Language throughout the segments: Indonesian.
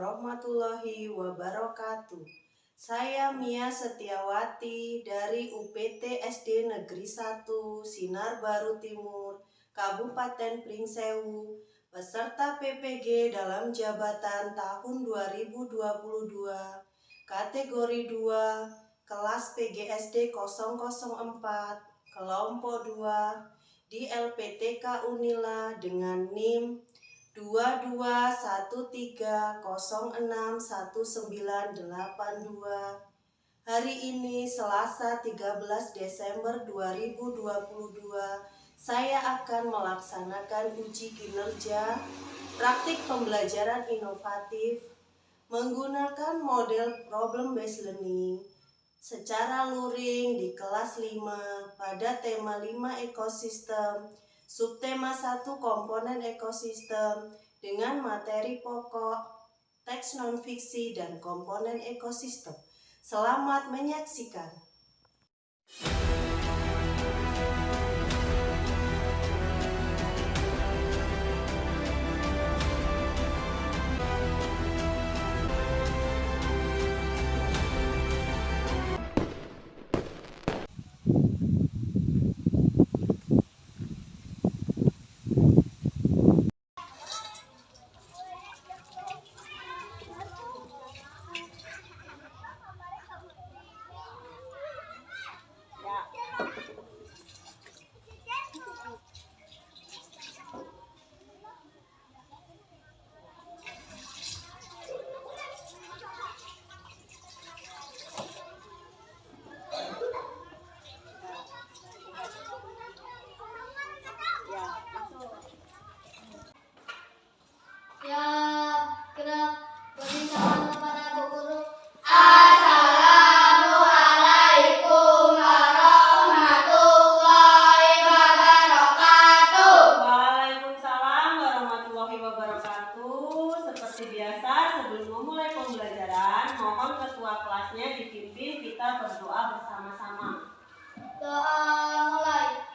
warahmatullahi wabarakatuh. Saya Mia Setiawati dari UPT SD Negeri 1 Sinar Baru Timur, Kabupaten Pringsewu, peserta PPG dalam jabatan tahun 2022, kategori 2, kelas PGSD 004, kelompok 2, di LPTK Unila dengan NIM 2213061982. Hari ini Selasa 13 Desember 2022, saya akan melaksanakan uji kinerja praktik pembelajaran inovatif menggunakan model problem based learning secara luring di kelas 5 pada tema 5 ekosistem, subtema 1 komponen ekosistem dengan materi pokok, teks non-fiksi, dan komponen ekosistem. Selamat menyaksikan. Seperti biasa, sebelum memulai pembelajaran, mohon ketua kelasnya dipimpin kita berdoa bersama-sama. Doa mulai.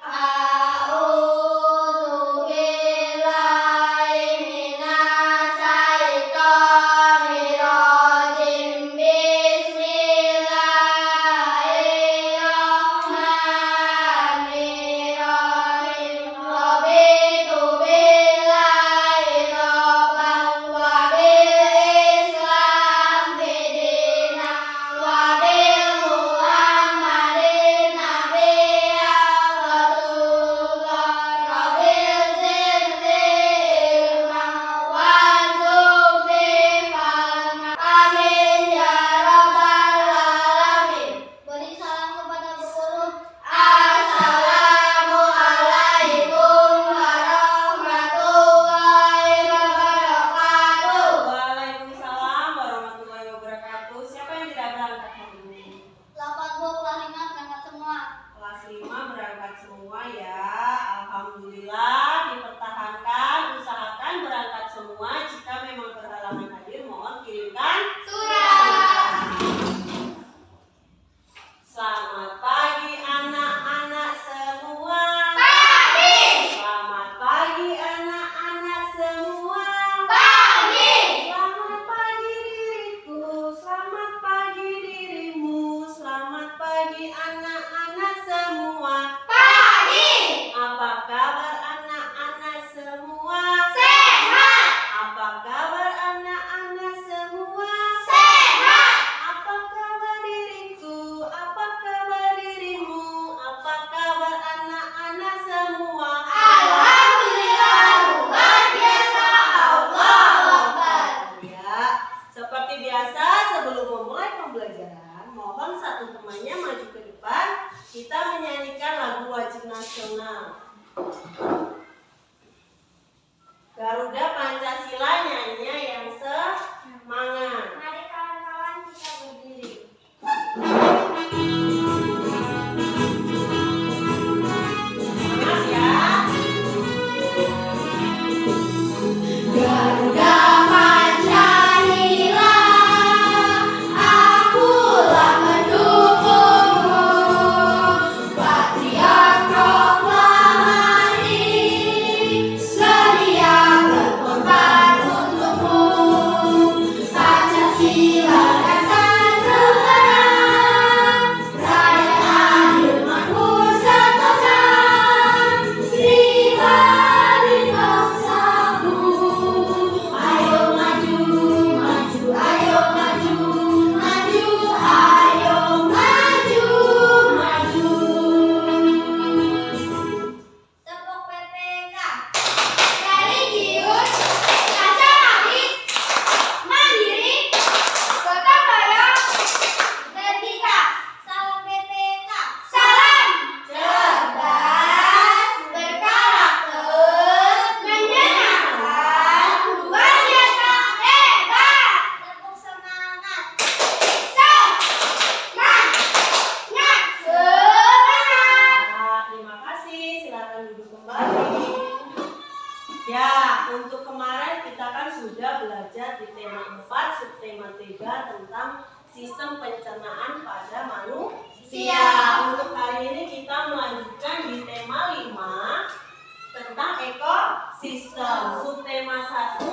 sistem pencernaan pada manusia. Untuk hari ini kita melanjutkan di tema 5 tentang ekosistem. Subtema 1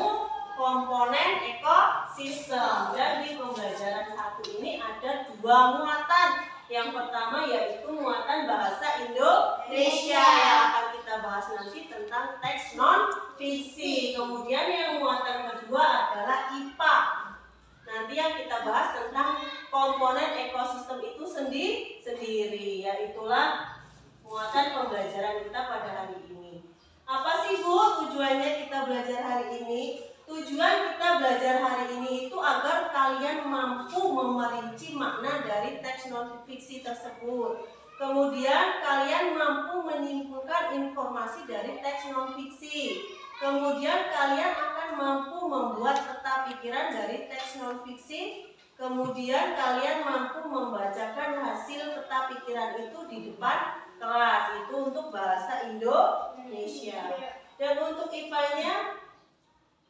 komponen ekosistem. Dan di pembelajaran 1 ini ada 2 muatan. Yang pertama yaitu muatan bahasa Indonesia yang akan kita bahas nanti tentang teks non fiksi. Kemudian yang muatan kedua adalah IPA. Nanti yang kita bahas tentang komponen ekosistem itu sendiri. Yaitulah muatan pembelajaran kita pada hari ini. Apa sih Bu tujuannya kita belajar hari ini? Tujuan kita belajar hari ini itu agar kalian mampu memerinci makna dari teks non fiksi tersebut. Kemudian kalian mampu menyimpulkan informasi dari teks non fiksi. Kemudian kalian akan mampu membuat peta pikiran dari teks non fiksi. Kemudian kalian mampu membacakan hasil peta pikiran itu di depan kelas. Itu untuk bahasa Indonesia. Dan untuk IPA-nya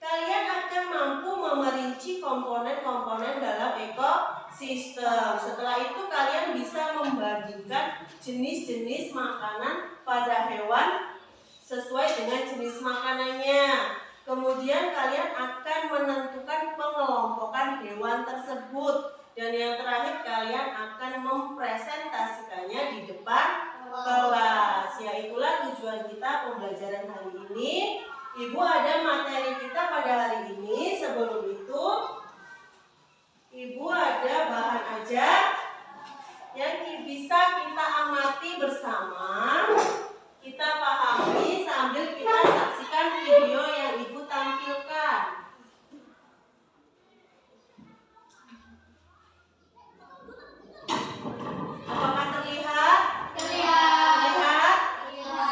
kalian akan mampu memerinci komponen-komponen dalam ekosistem. Setelah itu kalian bisa membandingkan jenis-jenis makanan pada hewan sesuai dengan jenis makanannya. Kemudian kalian akan menentukan pengelompokan hewan tersebut. Dan yang terakhir kalian akan mempresentasikannya di depan kelas. Ya, itulah tujuan kita pembelajaran hari ini. Ibu ada materi kita pada hari ini. Sebelum itu Ibu ada bahan ajar yang bisa kita amati bersama, kita pahami sambil kita saksikan video yang Ibu tampilkan. Apakah terlihat? Terlihat? Ya,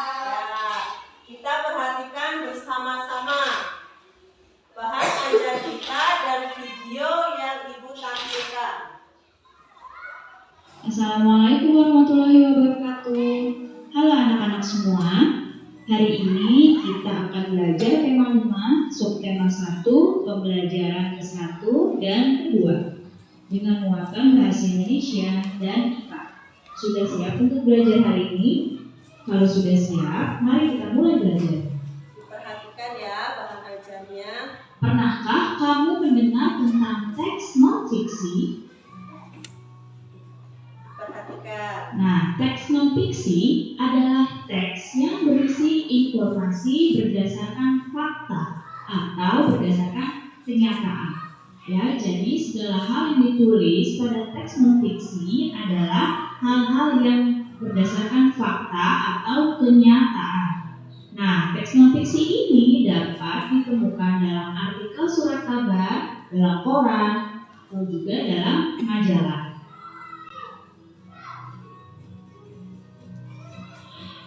kita perhatikan bersama-sama bahan ajar kita dan video yang Ibu tampilkan. Assalamualaikum warahmatullahi wabarakatuh. Halo anak-anak semua. Hari ini kita akan belajar tema 5, subtema 1, pembelajaran ke-1 dan ke-2 dengan muatan bahasa Indonesia dan IPA. Sudah siap untuk belajar hari ini? Kalau sudah siap, mari kita mulai belajar. Perhatikan ya bahan ajarnya. Pernahkah kamu mendengar tentang teks non fiksi? Perhatikan. Nah, teks non fiksi adalah teks yang berisi informasi berdasarkan fakta atau berdasarkan kenyataan. Ya, jadi segala hal yang ditulis pada teks non fiksi adalah hal-hal yang berdasarkan fakta atau kenyataan. Nah, teks non fiksi ini dapat ditemukan dalam artikel surat kabar, dalam koran, atau juga dalam majalah.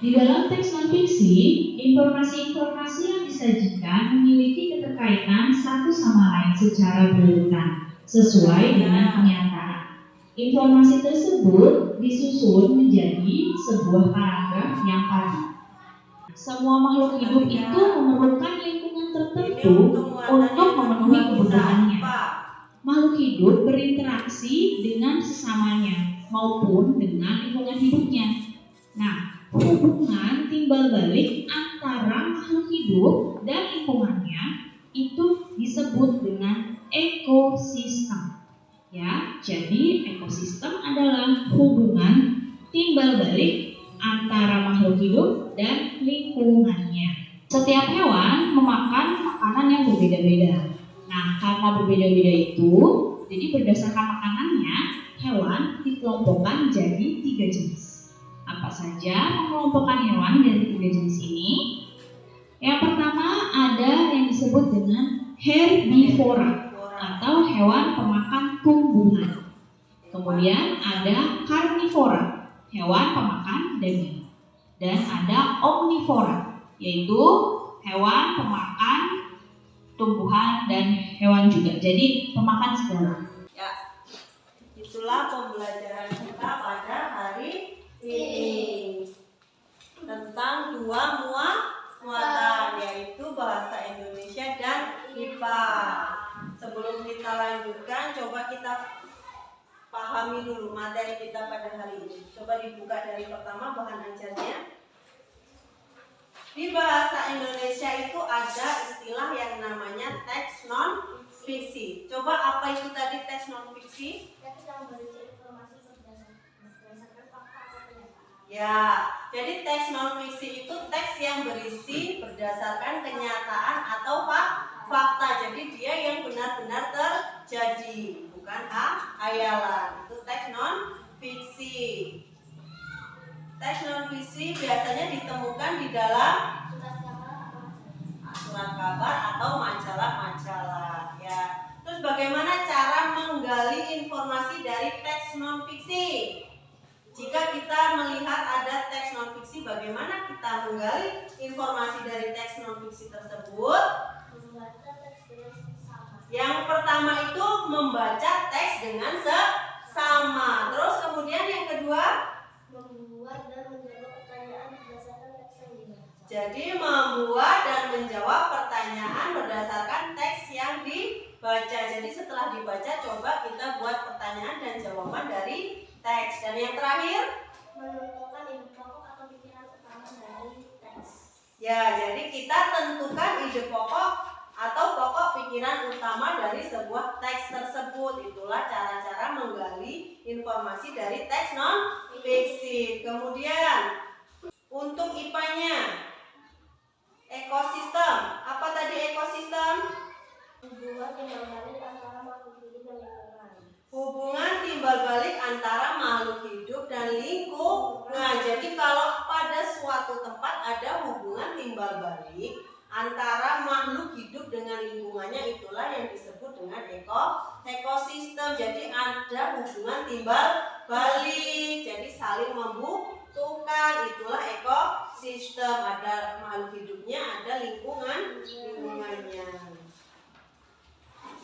Di dalam teks non-fiksi, informasi-informasi yang disajikan memiliki keterkaitan satu sama lain secara berurutan, sesuai dengan kenyataan. Informasi tersebut disusun menjadi sebuah paragraf yang padu. Semua makhluk hidup itu memerlukan lingkungan tertentu untuk memenuhi kebutuhannya. Makhluk hidup berinteraksi dengan sesamanya maupun dengan lingkungan hidupnya. Nah, hubungan timbal balik antara makhluk hidup dan lingkungannya itu disebut dengan ekosistem. Ya, jadi ekosistem adalah hubungan timbal balik antara makhluk hidup dan lingkungannya. Setiap hewan memakan makanan yang berbeda-beda. Nah, karena berbeda-beda itu, jadi berdasarkan makanannya, hewan dikelompokkan jadi 3 jenis. Apa saja pengelompokan hewan dari 3 jenis ini? Yang pertama ada yang disebut dengan herbivora atau hewan pemakan tumbuhan. Kemudian ada karnivora, hewan pemakan daging. Dan ada omnivora, yaitu hewan pemakan tumbuhan dan hewan juga. Jadi pemakan segala. Ya, itulah pembelajaran kita pada hari ini tentang 2 muatan, yaitu bahasa Indonesia dan IPA. Sebelum kita lanjutkan, coba kita pahami dulu materi kita pada hari ini. Coba dibuka dari pertama bahan ajarnya. Di bahasa Indonesia itu ada istilah yang namanya teks non fiksi. Coba apa itu tadi teks non fiksi? Teks yang berisi informasi berdasarkan fakta atau kenyataan. Ya, jadi teks non fiksi itu teks yang berisi berdasarkan kenyataan atau fakta. Jadi dia yang benar-benar terjadi, bukan hayalan. Itu teks non fiksi. Teks non fiksi biasanya ditemukan di dalam surat kabar atau majalah-majalah. Ya. Terus bagaimana cara menggali informasi dari teks non fiksi? Jika kita melihat ada teks non fiksi, bagaimana kita menggali informasi dari teks non fiksi tersebut? Membaca teks dengan seksama. Yang pertama itu membaca teks dengan seksama. Terus kemudian yang kedua, Membuat dan menjawab pertanyaan berdasarkan teks yang dibaca. jadi membuat dan menjawab pertanyaan berdasarkan teks yang dibaca. Jadi setelah dibaca, coba kita buat pertanyaan dan jawaban dari teks. Dan yang terakhir, Menentukan ide pokok atau pikiran utama dari teks. ya, jadi kita tentukan ide pokok atau pokok pikiran utama dari sebuah teks tersebut. Itulah cara-cara menggali informasi dari teks non fiksi. Kemudian untuk IPA-nya, ekosistem. Apa tadi ekosistem? Hubungan timbal balik antara makhluk hidup dan lingkungan. Hubungan timbal balik antara makhluk hidup dan lingkungan. Jadi kalau pada suatu tempat ada hubungan timbal balik antara makhluk hidup dengan lingkungannya, itulah yang disebut dengan ekosistem. Jadi ada hubungan timbal balik, jadi saling membutuhkan, itulah ekosistem. Ada makhluk hidupnya, ada lingkungannya.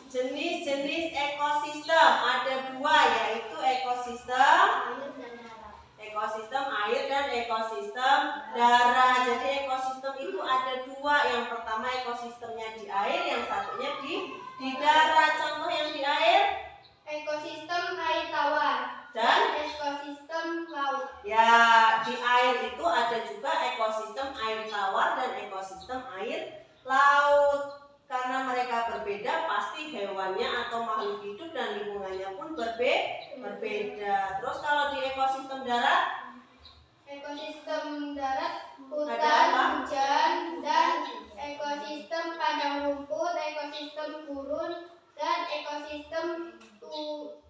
Jenis-jenis ekosistem ada dua, yaitu ekosistem Air dan darat. ekosistem air dan ekosistem darat. Jadi ekosistem itu ada dua. Yang pertama ekosistemnya di air, yang satunya di darat. Contoh yang di air Ekosistem air tawar dan ekosistem laut. ya, di air itu ada juga ekosistem air tawar dan ekosistem air laut. Karena mereka berbeda, pasti hewannya atau makhluk hidup dan lingkungannya pun berbeda. Terus kalau di ekosistem darat, Ekosistem darat, Ada hutan, apa? hujan, dan ekosistem padang rumput, ekosistem gurun, dan ekosistem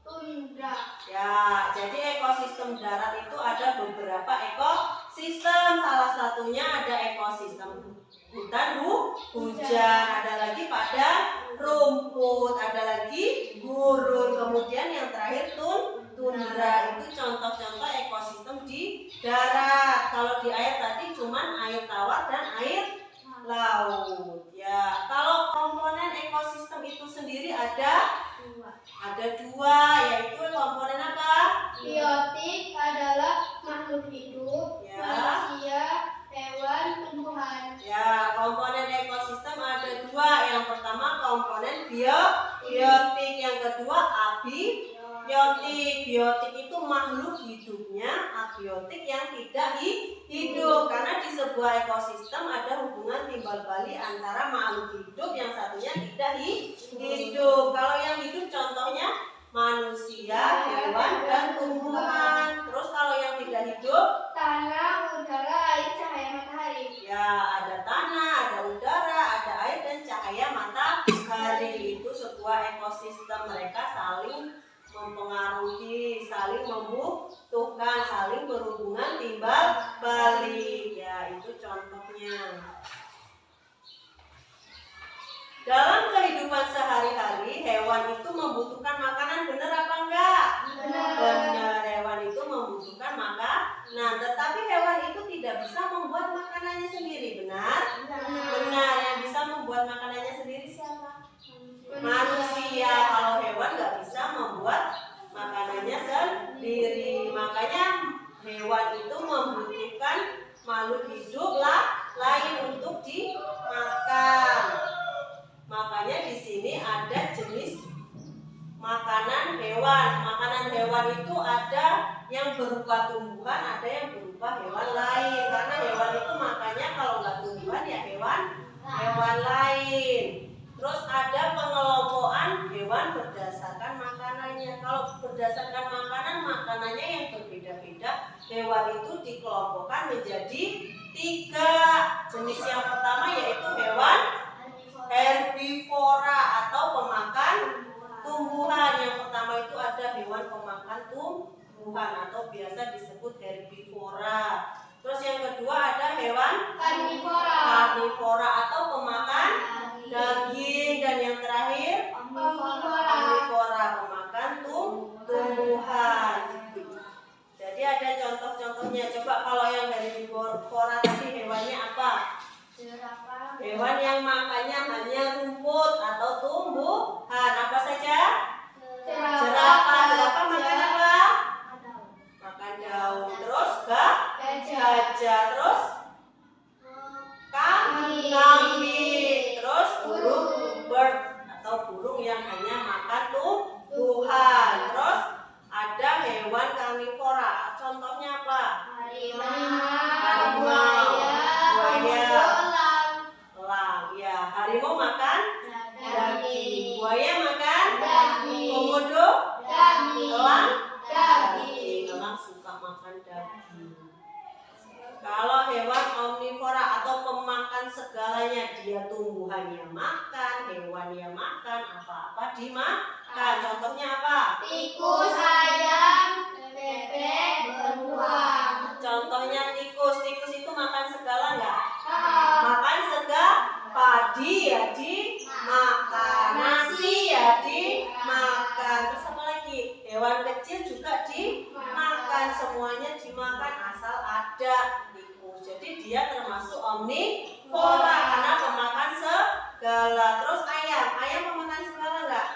tundra. ya, jadi ekosistem darat itu ada beberapa ekosistem. Salah satunya ada ekosistem hutan, hujan, ada lagi padang rumput, ada lagi gurun, kemudian yang terakhir tundra. Itu contoh-contoh ekosistem di darat. Kalau di air tadi cuman air tawar dan air laut. Ya, kalau komponen ekosistem itu sendiri ada dua, yaitu komponen apa? Biotik adalah makhluk hidup, Ya. manusia, hewan, tumbuhan. Ya, komponen ekosistem ada dua. Yang pertama komponen biotik, yang kedua abiotik. Biotik itu makhluk hidupnya, abiotik yang tidak hidup. Karena di sebuah ekosistem ada hubungan timbal balik antara makhluk hidup, yang satunya tidak hidup. Kalau yang hidup contohnya manusia, hewan, dan tumbuhan. Terus kalau yang tidak hidup, Tanah, udara, air, cahaya matahari. ya ada tanah, ada udara, ada air, dan cahaya matahari. Itu sebuah ekosistem. Mereka saling mempengaruhi, saling membutuhkan, saling berhubungan timbal balik. Ya, itu contohnya. Dalam kehidupan sehari-hari, hewan itu membutuhkan makanan, benar apa enggak? Benar, hewan itu membutuhkan makanan. Tetapi hewan itu tidak bisa membuat makanannya sendiri, benar? Benar, yang bisa membuat makanannya sendiri siapa? Manusia. Kalau hewan nggak bisa membuat makanannya sendiri. Makanya hewan itu membutuhkan makhluk hidup lain untuk dimakan. Makanya di sini ada jenis makanan hewan. Makanan hewan hewan itu ada yang berupa tumbuhan, ada yang berupa hewan lain. Karena hewan itu makanya kalau nggak tumbuhan ya hewan lain. Terus ada pengelompokan hewan berdasarkan makanannya. Kalau berdasarkan makanannya yang berbeda-beda, hewan itu dikelompokkan menjadi 3. Jenis yang pertama yaitu hewan herbivora atau pemakan tumbuhan. Yang pertama itu ada hewan pemakan tumbuhan atau biasa disebut herbivora. Terus yang kedua ada hewan karnivora atau pemakan daging. Dan yang terakhir omnivora, pemakan tumbuhan. Jadi ada contoh-contohnya. Coba kalau yang herbivora tadi hewannya apa? Hewan yang makannya hanya rumput atau tumbuhan. Apa saja? Jerapah. Jerapah makan apa? Makan daun. Terus gajah. Terus kambing. Terus burung bird atau burung yang hanya makan tumbuhan. Terus ada hewan karnivora. Contohnya apa? Harimau, buaya, elang. Ya, harimau makan daging, buaya makan komodo, elang daging. Elang suka makan daging. Kalau hewan omnivora atau pemakan segalanya, dia tumbuhannya makan, hewannya makan, apa-apa dimakan. Contohnya apa? Tikus, ayam, bebek, beruang. Contohnya tikus. Tikus itu makan segala nggak? Makan padi ya dimakan, nasi ya dimakan. Terus apa lagi? Hewan kecil juga dimakan, semuanya dimakan asal ada tikus. Jadi dia termasuk omnivora karena pemakan segala. Terus ayam pemakan segala nggak?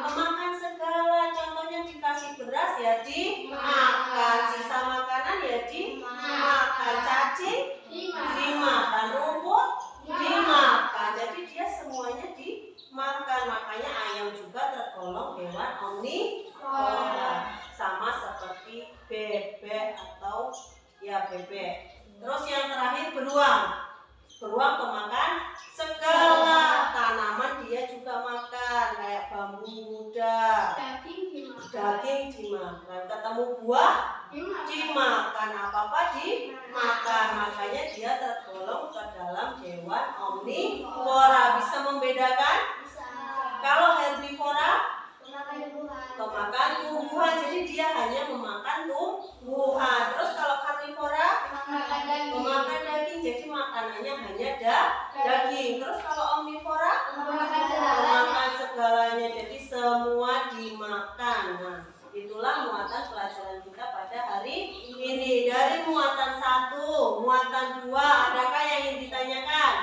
Pemakan segala. Contohnya dikasih beras ya dimakan, sisa makanan ya dimakan, cacing dimakan, rumput dimakan. Jadi dia semuanya dimakan. Makanya ayam juga tergolong hewan omnivora, sama seperti bebek atau bebek. Terus yang terakhir beruang. Beruang pemakan segala. Tanaman dia juga makan, kayak bambu muda, daging dimakan, ketemu buah dimakan, apa-apa dimakan. Makanya dia tergolong ke dalam hewan omnivora. Bisa membedakan? Kalau herbivora pemakan tumbuhan, jadi dia hanya memakan tumbuhan. Terus kalau karnivora memakan daging, jadi makanannya hanya daging. Terus kalau omnivora memakan segalanya, jadi semua dimakan. Nah, itulah muatan pelajaran kita pada hari ini. Dari muatan 1, muatan 2, adakah yang ingin ditanyakan?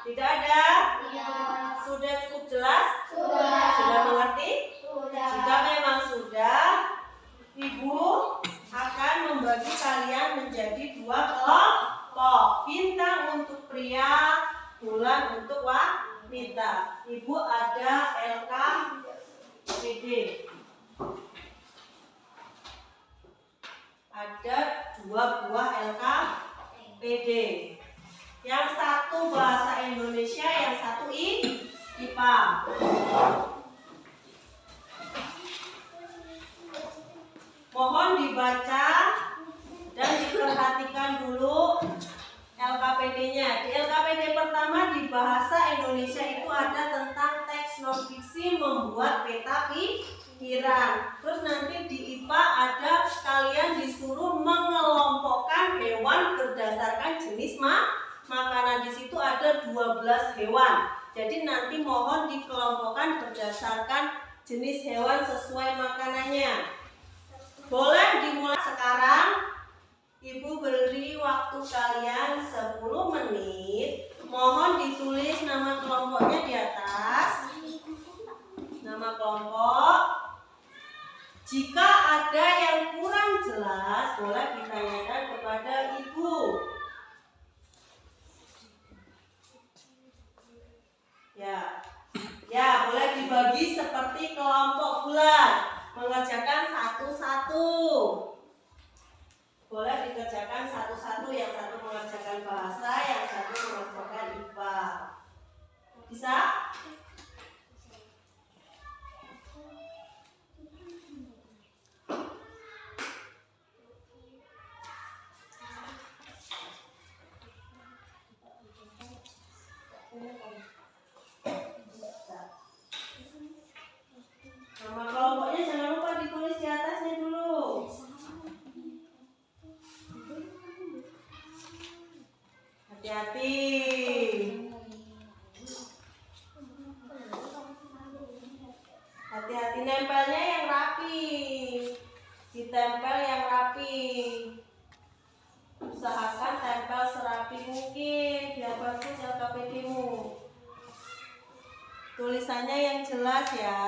Tidak ada? Sudah cukup jelas? Sudah mengerti? Jika memang sudah, Ibu akan membagi kalian menjadi 2 kelompok. Bintang untuk pria, bulan untuk wanita. Ibu ada LKPD. Ada 2 buah LKPD. Yang satu bahasa Indonesia, yang satu IPA. Mohon dibaca dan diperhatikan dulu LKPD-nya. Di LKPD pertama di bahasa Indonesia itu ada tentang teks non fiksi membuat peta pikiran. Terus nanti di IPA ada kalian disuruh mengelompokkan hewan berdasarkan jenis makanan. Di situ ada 12 hewan. Jadi nanti mohon dikelompokkan berdasarkan jenis hewan sesuai makanannya. Boleh dimulai sekarang. Ibu beri waktu kalian 10 menit. Mohon ditulis nama kelompoknya di atas. Nama kelompok. Jika ada yang kurang jelas, boleh ditanyakan kepada Ibu. Ya, boleh dibagi seperti kelompok bulan. mengerjakan satu-satu. Boleh dikerjakan satu-satu, yang satu mengerjakan bahasa, yang satu mengerjakan IPA. Bisa? Nama kelompoknya jangan lupa ditulis di atasnya dulu. Hati-hati. Hati-hati nempelnya yang rapi. Ditempel yang rapi. Usahakan tempel serapi mungkin biar bagus LKPD-mu. Tulisannya yang jelas ya.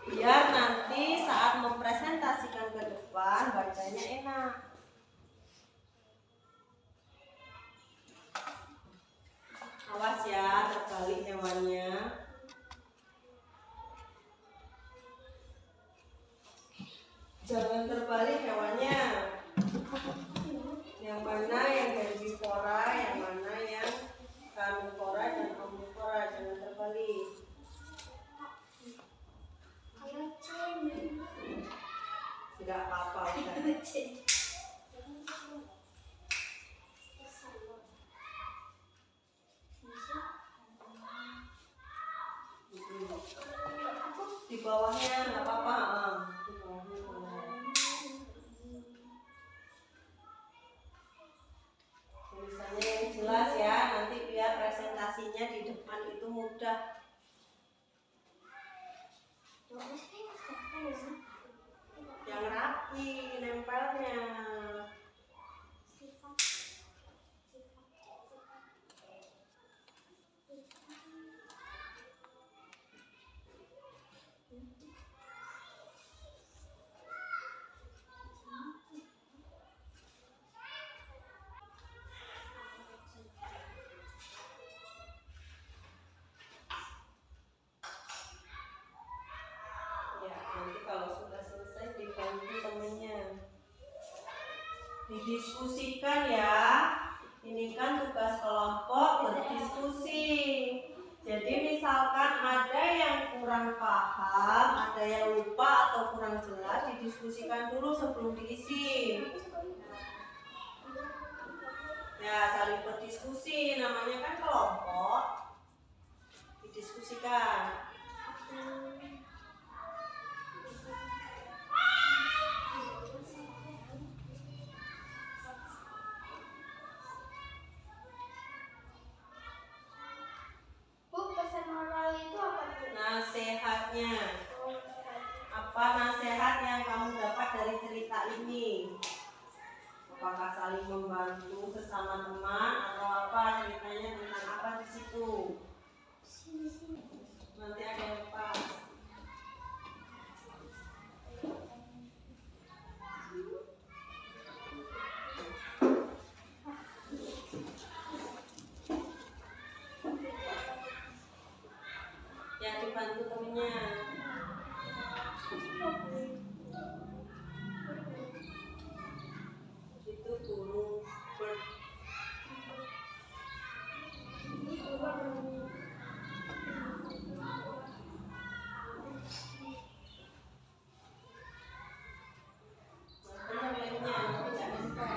Biar nanti saat mempresentasikan ke depan bacanya enak. Awas ya, terbalik hewannya. Jangan terbalik hewannya. Yang mana yang herbivora, yang mana yang carnivora dan omnivora, jangan terbalik. Enggak apa-apa udah. Di bawahnya nggak apa-apa. Di bawahnya boleh. Tulisannya yang jelas ya, nanti biar presentasinya di depan itu mudah. Yang rapi nempelnya. Nanti kalau sudah selesai dibantu temennya, didiskusikan ya. Ini kan tugas kelompok berdiskusi. Jadi misalkan ada yang kurang paham, ada yang lupa atau kurang jelas, didiskusikan dulu sebelum diisi. Ya, saling berdiskusi, namanya kan kelompok. Didiskusikan. Nasehatnya. Apa nasihat yang kamu dapat dari cerita ini? Apakah saling membantu sesama teman atau apa, ceritanya tentang apa di situ? Nanti ada yang lepas. Ya, dibantu temennya. Itu burung bird. Makanya lainnya nanti tidak nempel.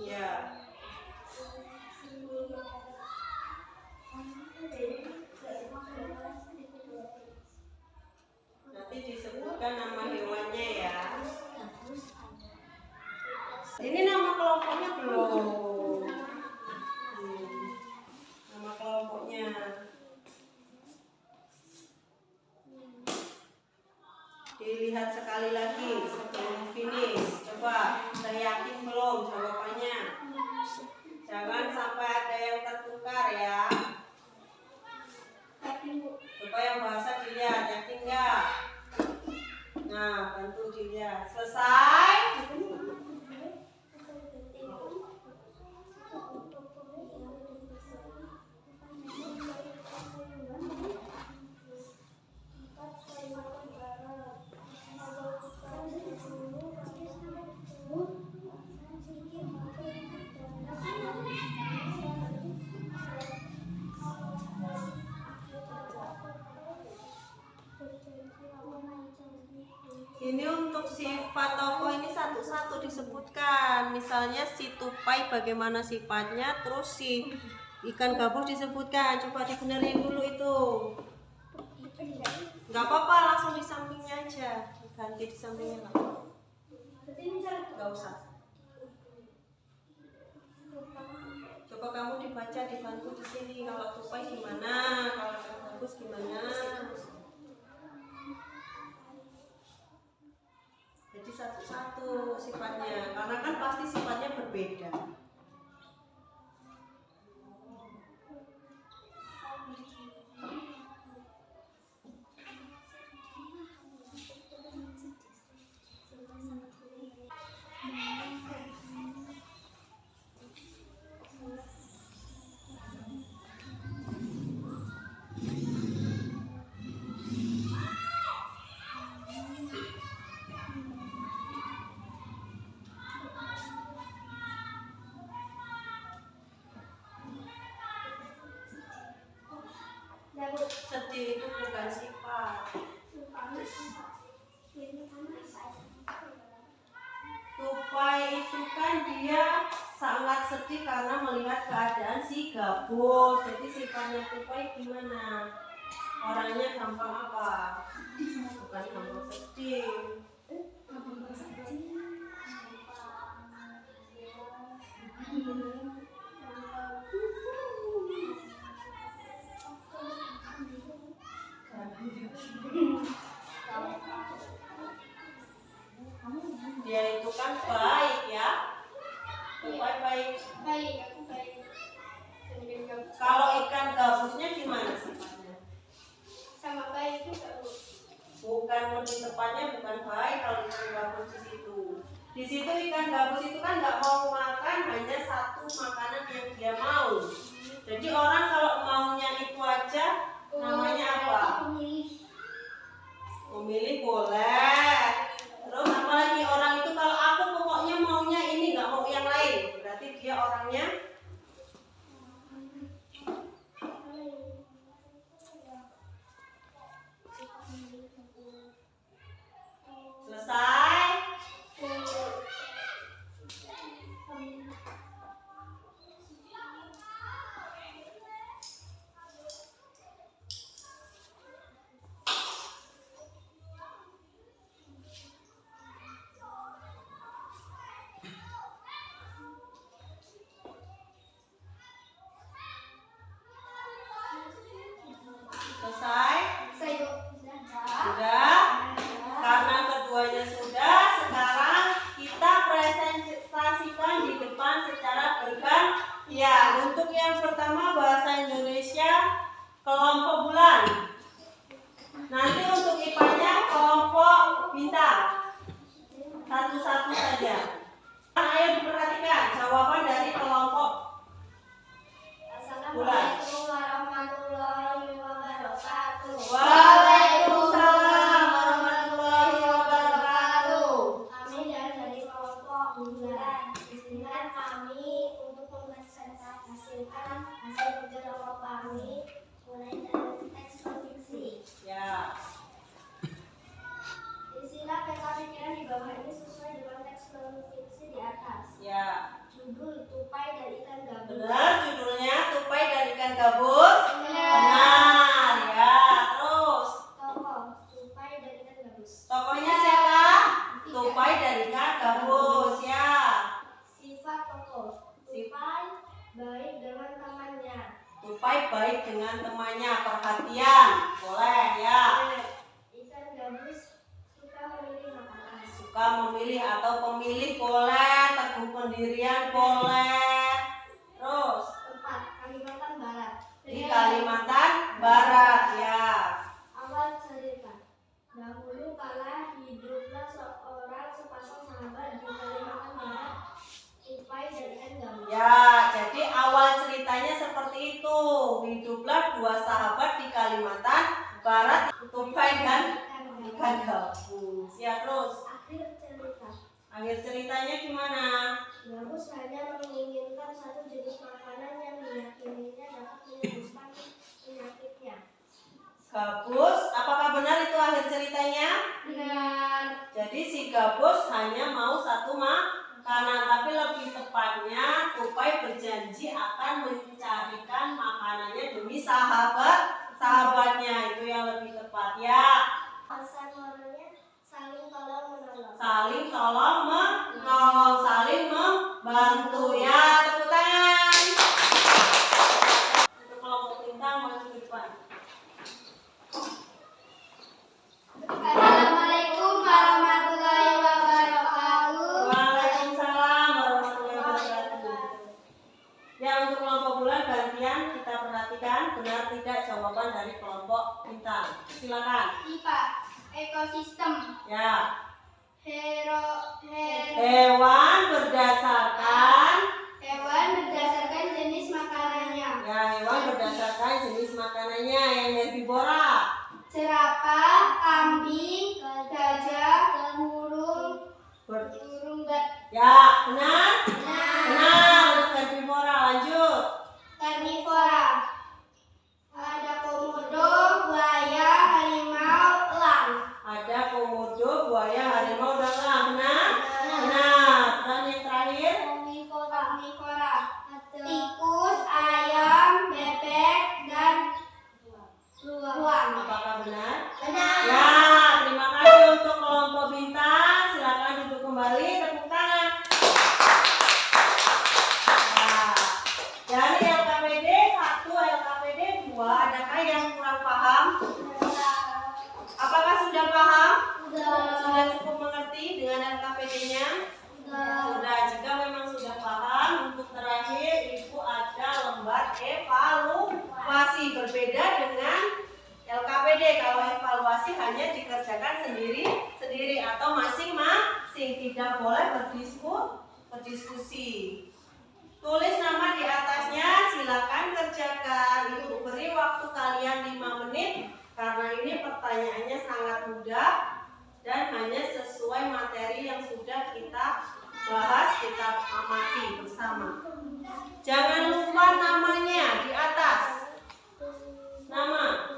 Ya. Nanti disebutkan nama hewannya ya. Ini nama kelompoknya belum. Nama kelompoknya. Dilihat sekali lagi sebelum finish. Coba, sudah yakin belum jawabannya? Jangan sampai ada yang tertukar ya. Coba yang bahasa dilihat, yakin nggak? Nah, bantu dilihat. Selesai? sifat tokoh ini satu-satu disebutkan. Misalnya si tupai bagaimana sifatnya, terus si ikan gabus disebutkan. Coba dibenerin dulu itu. Nggak apa-apa, langsung di sampingnya aja. Ganti di sampingnya lah. Nggak usah. Coba kamu dibaca, dibantu di sini. Kalau tupai gimana, kalau ikan gabus gimana. Jadi satu-satu sifatnya, karena kan pasti sifatnya berbeda. Sedih itu bukan sifat. Tupai itu kan dia sangat sedih karena melihat keadaan si gabus. Jadi sifatnya tupai gimana? Orangnya gampang apa? Bukan gampang sedih. Dia itu kan baik ya. Tupai baik. Kalau ikan gabusnya gimana sifatnya? Sama baik juga, Bu. Bukan, lebih tepatnya bukan baik kalau ikan gabus di situ. Di situ ikan gabus itu kan nggak mau makan, hanya satu makanan yang dia mau. Jadi orang kalau maunya itu aja, namanya apa? Memilih boleh. Terus apalagi orang itu kalau aku pokoknya maunya ini, nggak mau yang lain, berarti dia orangnya selesai. Selesai? Sudah? Karena keduanya sudah, sekarang kita presentasikan di depan secara bergantian. Untuk yang pertama bahasa Indonesia kelompok bulan. Nanti untuk IPA-nya kelompok bintang. Satu-satu saja. Ayo diperhatikan jawaban dari kelompok bulan. Assalamualaikum warahmatullahi wabarakatuh. Waalaikumsalam warahmatullahi wabarakatuh. Kami dari kelompok bulan. Izinkan kami untuk mempresentasikan hasil kerja kelompok kami mulai dari teks non-fiksi. Ya. Isilah peta pikiran di bawah ini sesuai dengan teks non-fiksi di atas. Ya. Judul tupai dan ikan gabus. Benar, judulnya tupai dan ikan gabus. Benar. Benar, ya. Terus Tokoh tupai dan ikan gabus. tokohnya siapa? Tupai dan ikan gabus, ya. Sifat tokoh. Tupai baik dengan temannya. Tupai baik dengan temannya, perhatian. Boleh, ya. Ikan gabus suka memilih makanan. Suka memilih atau pemilih boleh, teguh pendirian boleh. Terus Tempat Kalimantan Barat. di Kalimantan Barat, ya. Awal cerita. Dahulu kala hiduplah seorang sepasang sahabat di Kalimantan Barat, tupai dan ikan gabus. Ya, jadi awal ceritanya seperti itu. Hiduplah dua sahabat di Kalimantan Barat, tupai dan ikan gabus. Ya, terus Akhir cerita. akhir ceritanya gimana? Gabus hanya menginginkan satu jenis makanan yang diyakininya dapat menyembuhkan penyakitnya. Gabus, apakah benar itu akhir ceritanya? Benar. Jadi si gabus berjanji akan mencarikan makanannya demi sahabatnya. Itu yang lebih tepat ya. Pesan moralnya saling tolong menolong. Saling tolong menolong, saling membantu ya. Tepuk tangan. Untuk kelompok perintah maju ke depan. Assalamualaikum warahmatullahi wabarakatuh. Waalaikumsalam warahmatullahi wabarakatuh. Ya, untuk kelompok bulan gantian kita perhatikan benar tidak jawaban dari kelompok bintang. Silakan. IPA ekosistem. Ya. Hewan berdasarkan jenis makanannya. ya, hewan berdasarkan jenis makanannya yang herbivora. Jerapah, kambing, gajah, burung Ya, benar? Benar, untuk herbivora. Lanjut. karnivora. Ada komodo, buaya, harimau, elang. Ada komodo, buaya, harimau, dan elang. Benar? Benar. Dan yang terakhir? Omnivora. Tikus, ayam, bebek, dan beruang. Apakah benar? Benar. Ya, terima kasih untuk kelompok bintang. Silakan duduk kembali. Tepuk tangan. Nah, dari LKPD 1, LKPD 2, adakah yang kurang paham? Apakah sudah paham? Sudah cukup mengerti dengan LKPD-nya? Sudah. Jika memang sudah paham, untuk terakhir Ibu ada lembar evaluasi. Berbeda dengan LKPD. Kalau evaluasi hanya dikerjakan sendiri atau masing-masing, tidak boleh berdiskusi. Tulis nama di atasnya, silakan kerjakan. Ibu beri waktu kalian 5 menit karena ini pertanyaannya sangat mudah dan hanya sesuai materi yang sudah kita bahas, kita amati bersama. Jangan lupa namanya di atas. Nama.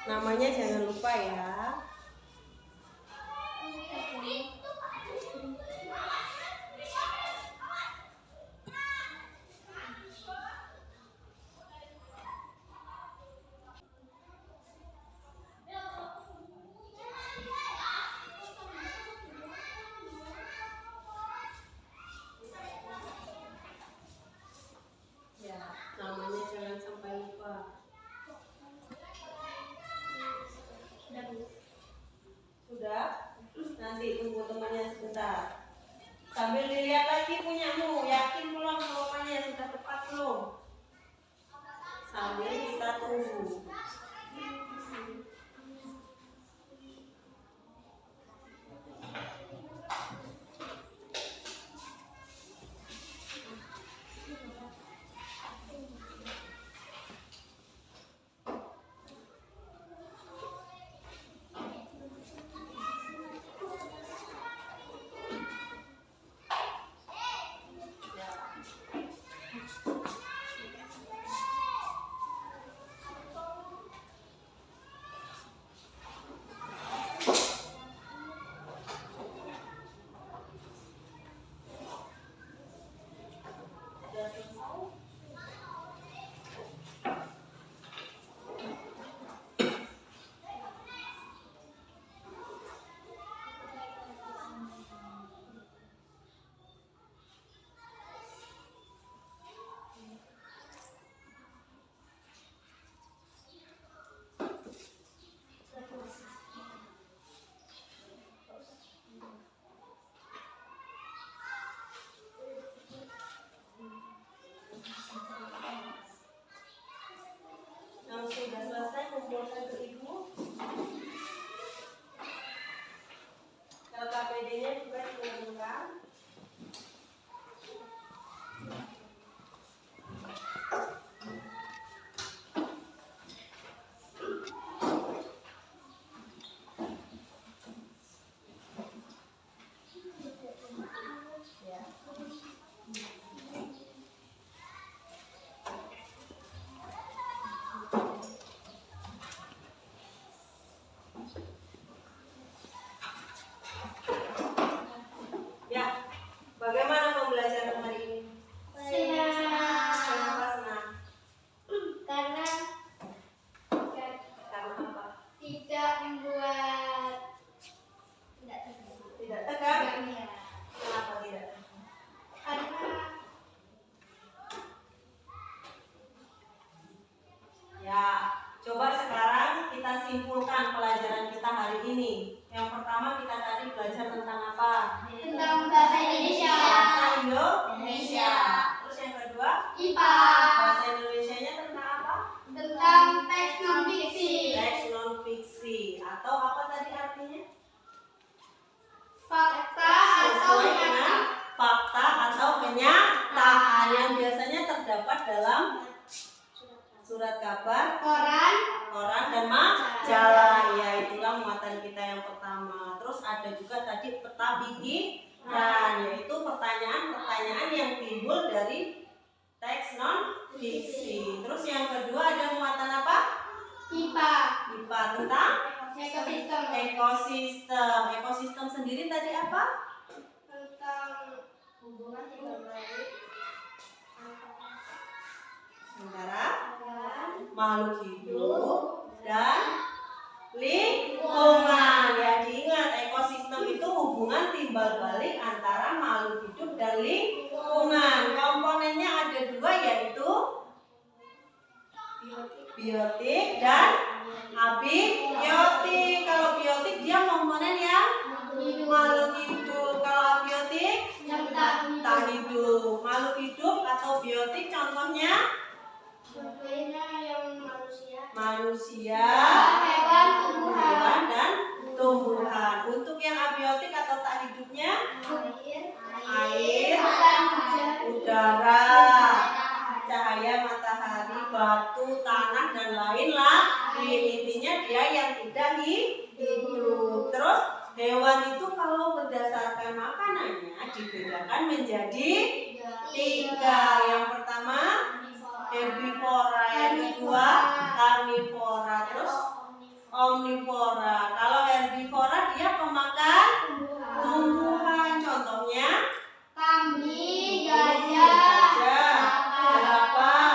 Namanya jangan lupa ya. Ya, namanya jangan sampai lupa. Sudah? Nanti tunggu temannya sebentar. Sambil dilihat lagi punyamu, yakin belum jawabannya sudah tepat belum? Sambil kita tunggu. Sudah selesai kumpulkan ke ibu. LKPD-nya juga dikumpulkan. Ya. simpulkan pelajaran kita hari ini. Yang pertama kita tadi belajar tentang apa? Tentang bahasa Indonesia. Bahasa Indonesia. Terus yang kedua? IPA. Bahasa Indonesianya tentang apa? Tentang teks non fiksi. Teks non fiksi. Atau apa tadi artinya? Fakta atau Sesuai dengan kenyataan. fakta atau kenyataan yang biasanya terdapat dalam surat kabar, koran dan majalah. Ya, itulah muatan kita yang pertama. Terus ada juga tadi peta pikiran, yaitu pertanyaan-pertanyaan yang timbul dari teks non fiksi. Terus yang kedua ada muatan apa? IPA. IPA tentang Ekosistem. ekosistem. Ekosistem sendiri tadi apa? Tentang hubungan Antara dan makhluk hidup dan lingkungan. Ya, diingat ekosistem itu hubungan timbal balik antara makhluk hidup dan lingkungan. Komponennya ada dua, yaitu biotik dan abiotik. Kalau biotik dia komponen yang makhluk hidup. Kalau abiotik yang tak hidup. Makhluk hidup atau biotik contohnya contohnya yang manusia, hewan, tumbuhan, hewan dan tumbuhan. Untuk yang abiotik atau tak hidupnya air, udara, cahaya matahari, batu, tanah dan lain-lain. Intinya dia yang tidak hidup. Terus hewan itu kalau berdasarkan makanannya dibedakan menjadi 3. Yang pertama herbivora, yang kedua karnivora, terus omnivora. Kalau herbivora dia pemakan tumbuhan, contohnya kambing, gajah, gajah, jerapah,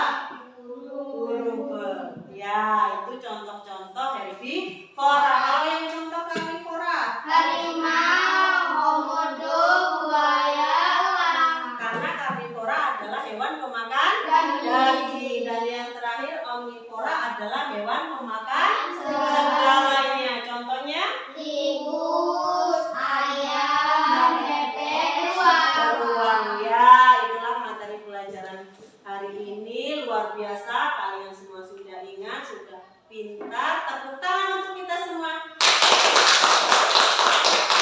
burung, burung. Ya, itu contoh-contoh herbivora. Kalau yang contoh karnivora, harimau, komodo, buaya, elang. karena karnivora adalah hewan pemakan daging, dan yang terakhir omnivora adalah hewan pemakan segalanya. Contohnya Tikus, ayam, bebek, beruang. beruang. Ya, itulah materi pelajaran hari ini. Luar biasa, kalian semua sudah ingat, sudah pintar. Tepuk tangan untuk kita semua.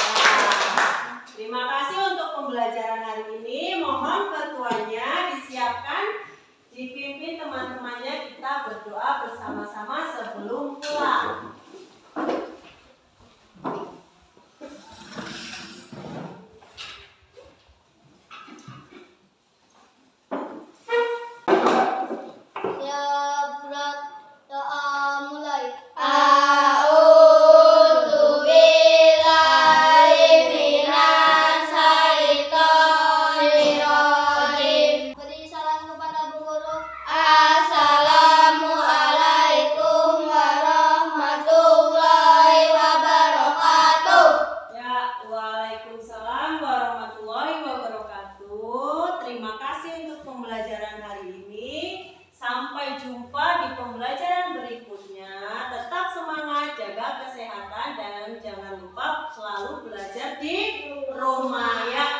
Nah, terima kasih untuk pembelajaran hari ini. Mohon ketuanya disiapkan, dipimpin teman-temannya, kita berdoa bersama-sama sebelum pulang. Ya berat, doa mulai. A'udzu billahi minas syaitonir rajim. Beri salam kepada Bu Guru. Assalamualaikum warahmatullahi wabarakatuh. Ya, waalaikumsalam warahmatullahi wabarakatuh. Terima kasih untuk pembelajaran hari ini. Sampai jumpa di pembelajaran berikutnya. Tetap semangat, jaga kesehatan, dan jangan lupa selalu belajar di rumah ya.